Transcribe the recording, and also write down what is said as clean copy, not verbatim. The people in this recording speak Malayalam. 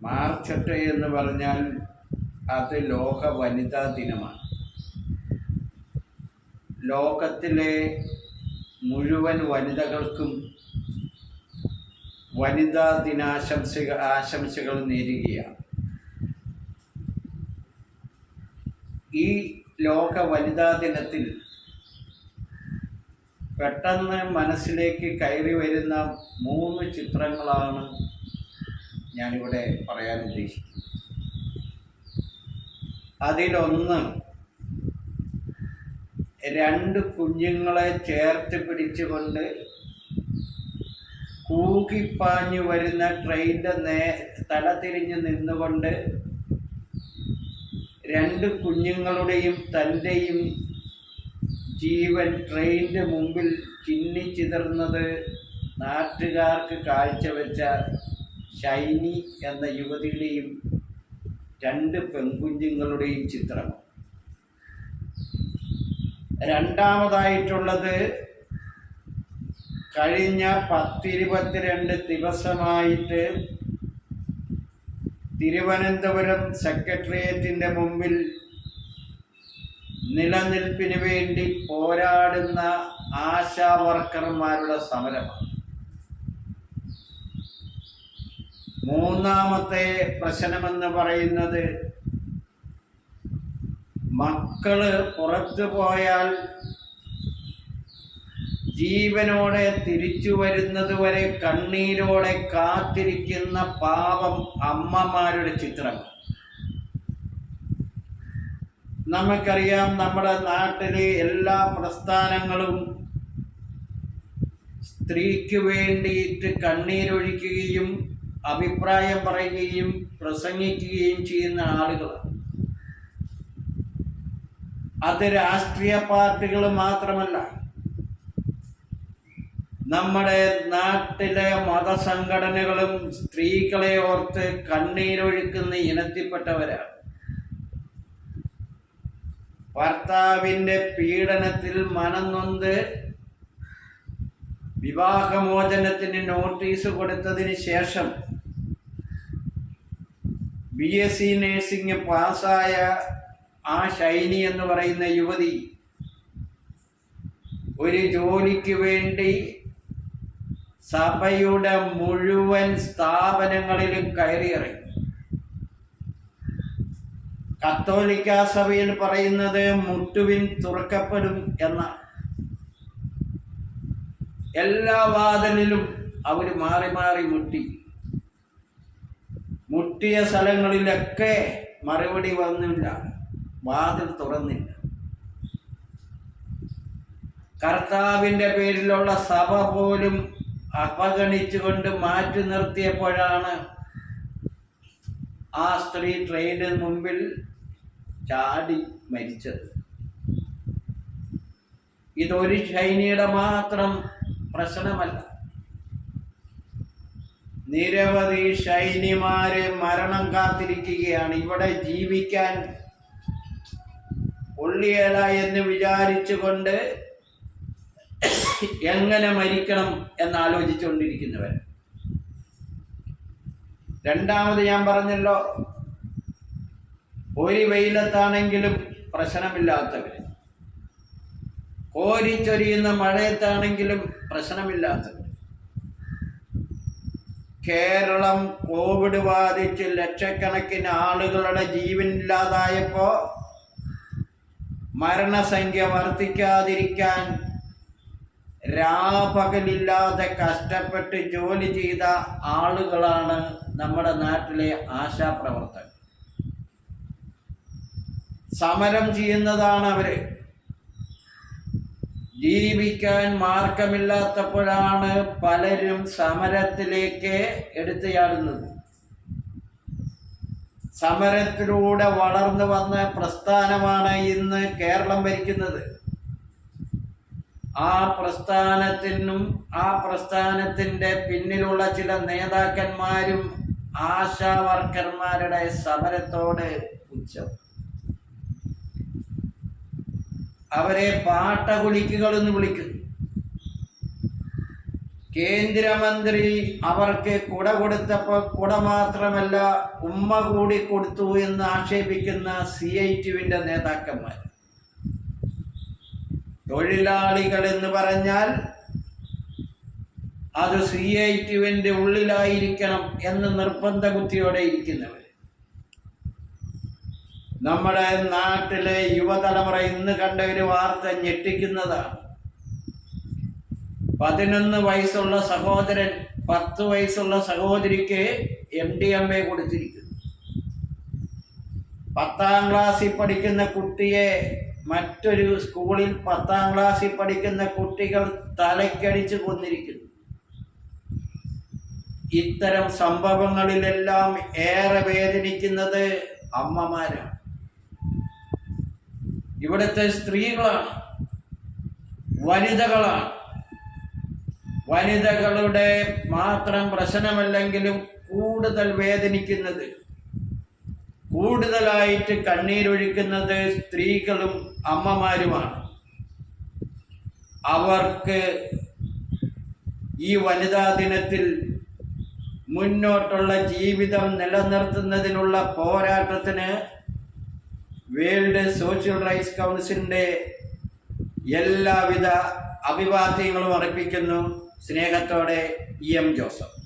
മാർച്ച് 8 എന്ന് പറഞ്ഞാൽ അത് ലോക വനിതാ ദിനമാണ്. ലോകത്തിലെ മുഴുവൻ വനിതകൾക്കും വനിതാ ആശംസകൾ നേരുകയാണ്. ഈ ലോക വനിതാ ദിനത്തിൽ പെട്ടെന്ന് മനസ്സിലേക്ക് കയറി വരുന്ന 3 ചിത്രങ്ങളാണ് ഞാനിവിടെ പറയാൻ ഉദ്ദേശിക്കുന്നത്. അതിലൊന്ന്, 2 കുഞ്ഞുങ്ങളെ ചേർത്ത് പിടിച്ചുകൊണ്ട് കൂകിപ്പാഞ്ഞു വരുന്ന ട്രെയിനിൻ്റെ തല തിരിഞ്ഞ് നിന്നുകൊണ്ട് 2 കുഞ്ഞുങ്ങളുടെയും തൻ്റെയും ജീവൻ ട്രെയിനിൻ്റെ മുമ്പിൽ ചിന്നിച്ചിതർന്നത് നാട്ടുകാർക്ക് കാഴ്ചവെച്ച ഷൈനി എന്ന യുവതിയുടെയും 2 പെൺകുഞ്ഞുങ്ങളുടെയും ചിത്രം. രണ്ടാമതായിട്ടുള്ളത്, കഴിഞ്ഞ 10-22 ദിവസമായിട്ട് തിരുവനന്തപുരം സെക്രട്ടേറിയറ്റിൻ്റെ മുമ്പിൽ നിലനിൽപ്പിന് വേണ്ടി പോരാടുന്ന ആശാ വർക്കർമാരുടെ സമരമാണ്. മൂന്നാമത്തെ പ്രശ്നമെന്ന് പറയുന്നത്, മക്കള് പുറത്തു പോയാൽ ജീവനോടെ തിരിച്ചു വരുന്നതുവരെ കണ്ണീരോടെ കാത്തിരിക്കുന്ന പാവം അമ്മമാരുടെ ചിത്രം. നമുക്കറിയാം, നമ്മുടെ നാട്ടിലെ എല്ലാ പ്രസ്ഥാനങ്ങളും സ്ത്രീക്ക് വേണ്ടിയിട്ട് കണ്ണീരൊഴിക്കുകയും അഭിപ്രായം പറയുകയും പ്രസംഗിക്കുകയും ചെയ്യുന്ന ആളുകളാണ്. അത് രാഷ്ട്രീയ പാർട്ടികൾ മാത്രമല്ല, നമ്മുടെ നാട്ടിലെ മതസംഘടനകളും സ്ത്രീകളെ ഓർത്ത് കണ്ണീരൊഴുക്കുന്ന ഇനത്തിൽപ്പെട്ടവരാണ്. ഭർത്താവിൻ്റെ പീഡനത്തിൽ മനംനൊന്ത് വിവാഹമോചനത്തിന് നോട്ടീസ് കൊടുത്തതിന് ശേഷം BSc നഴ്സിംഗ് പാസ്സായ ആ ഷൈനി എന്ന് പറയുന്ന യുവതി ഒരു ജോലിക്ക് വേണ്ടി സഭയുടെ മുഴുവൻ സ്ഥാപനങ്ങളിലും കയറിയിറങ്ങി. കത്തോലിക്ക സഭയിൽ പറയുന്നത് മുട്ടുവിൻ തുറക്കപ്പെടും എന്ന. എല്ലാ വാതിലിലും അവർ മാറി മാറി മുട്ടിയ സ്ഥലങ്ങളിലൊക്കെ മറുപടി വന്നില്ല, വാതിൽ തുറന്നില്ല. കർത്താവിൻ്റെ പേരിലുള്ള സഭ പോലും അവഗണിച്ചുകൊണ്ട് മാറ്റി നിർത്തിയപ്പോഴാണ് ആ സ്ത്രീ ട്രെയിനിന് മുമ്പിൽ ചാടി മരിച്ചത്. ഇതൊരു ഷൈനിയുടെ മാത്രം പ്രശ്നമല്ല. നിരവധി ഷൈനിമാര് മരണം കാത്തിരിക്കുകയാണ്. ഇവിടെ ജീവിക്കാൻ ഒള്ളിയല എന്ന് വിചാരിച്ചുകൊണ്ട് എങ്ങനെ മരിക്കണം എന്നാലോചിച്ചുകൊണ്ടിരിക്കുന്നവർ. രണ്ടാമത് ഞാൻ പറഞ്ഞല്ലോ, ഒരു വെയിലത്താണെങ്കിലും പ്രശ്നമില്ലാത്തവർ, കോരിച്ചൊരിയുന്ന മഴയത്താണെങ്കിലും പ്രശ്നമില്ലാത്തവർ. കേരളം കോവിഡ് ബാധിച്ച് ലക്ഷക്കണക്കിന് ആളുകളുടെ ജീവനില്ലാതായപ്പോൾ മരണസംഖ്യ വർദ്ധിക്കാതിരിക്കാൻ രാപകലില്ലാതെ കഷ്ടപ്പെട്ട് ജോലി ചെയ്ത ആളുകളാണ് നമ്മുടെ നാട്ടിലെ ആശാപ്രവർത്തകർ. സമരം ചെയ്യുന്നതാണ് അവര്. ജീവിക്കാൻ മാർഗമില്ലാത്തപ്പോഴാണ് പലരും സമരത്തിലേക്ക് എടുത്തുചാടുന്നത്. സമരത്തിലൂടെ വളർന്നു വന്ന പ്രസ്ഥാനമാണ് ഇന്ന് കേരളം ഭരിക്കുന്നത്. ആ പ്രസ്ഥാനത്തിനും ആ പ്രസ്ഥാനത്തിൻ്റെ പിന്നിലുള്ള ചില നേതാക്കന്മാരും ആശാ വർക്കർമാരുടെ സമരത്തോട് പുച്ഛം. അവരെ പാട്ടകുളിക്കുകൾ എന്ന് വിളിക്കുന്നു. കേന്ദ്രമന്ത്രി അവർക്ക് കുട കൊടുത്തപ്പോൾ കുട മാത്രമല്ല ഉമ്മ കൂടി കൊടുത്തു എന്ന് ആക്ഷേപിക്കുന്ന CITUവിൻ്റെ നേതാക്കന്മാർ. തൊഴിലാളികൾ എന്ന് പറഞ്ഞാൽ അത് CITUവിൻ്റെ ഉള്ളിലായിരിക്കണം എന്ന് നിർബന്ധ ബുദ്ധിയോടെ ഇരിക്കുന്നവർ. നമ്മുടെ നാട്ടിലെ യുവതലമുറ ഇന്ന് കണ്ട ഒരു വാർത്ത ഞെട്ടിക്കുന്നതാണ്. 11 വയസ്സുള്ള സഹോദരൻ 10 വയസ്സുള്ള സഹോദരിക്ക് MDMA കൊടുത്തിരിക്കുന്നു. 10ാം ക്ലാസ്സിൽ പഠിക്കുന്ന കുട്ടിയെ മറ്റൊരു സ്കൂളിൽ 10ാം ക്ലാസ്സിൽ പഠിക്കുന്ന കുട്ടികൾ തലക്കടിച്ച് കൊന്നിരിക്കുന്നു. ഇത്തരം സംഭവങ്ങളിലെല്ലാം ഏറെ വേദനിക്കുന്നത് അമ്മമാരാണ്, ഇവിടുത്തെ സ്ത്രീകളാണ്, വനിതകളാണ്. വനിതകളുടെ മാത്രം പ്രശ്നമല്ലെങ്കിലും കൂടുതൽ വേദനിക്കുന്നത്, കൂടുതലായിട്ട് കണ്ണീരൊഴിക്കുന്നത് സ്ത്രീകളും അമ്മമാരുമാണ്. അവർക്ക് ഈ വനിതാ ദിനത്തിൽ മുന്നോട്ടുള്ള ജീവിതം നിലനിർത്തുന്നതിനുള്ള പോരാട്ടത്തിന് വേൾഡ് സോഷ്യൽ റൈറ്റ്സ് കൗൺസിലിൻ്റെ എല്ലാവിധ അഭിവാദ്യങ്ങളും അർപ്പിക്കുന്നു. സ്നേഹത്തോടെ EM ജോസഫ്.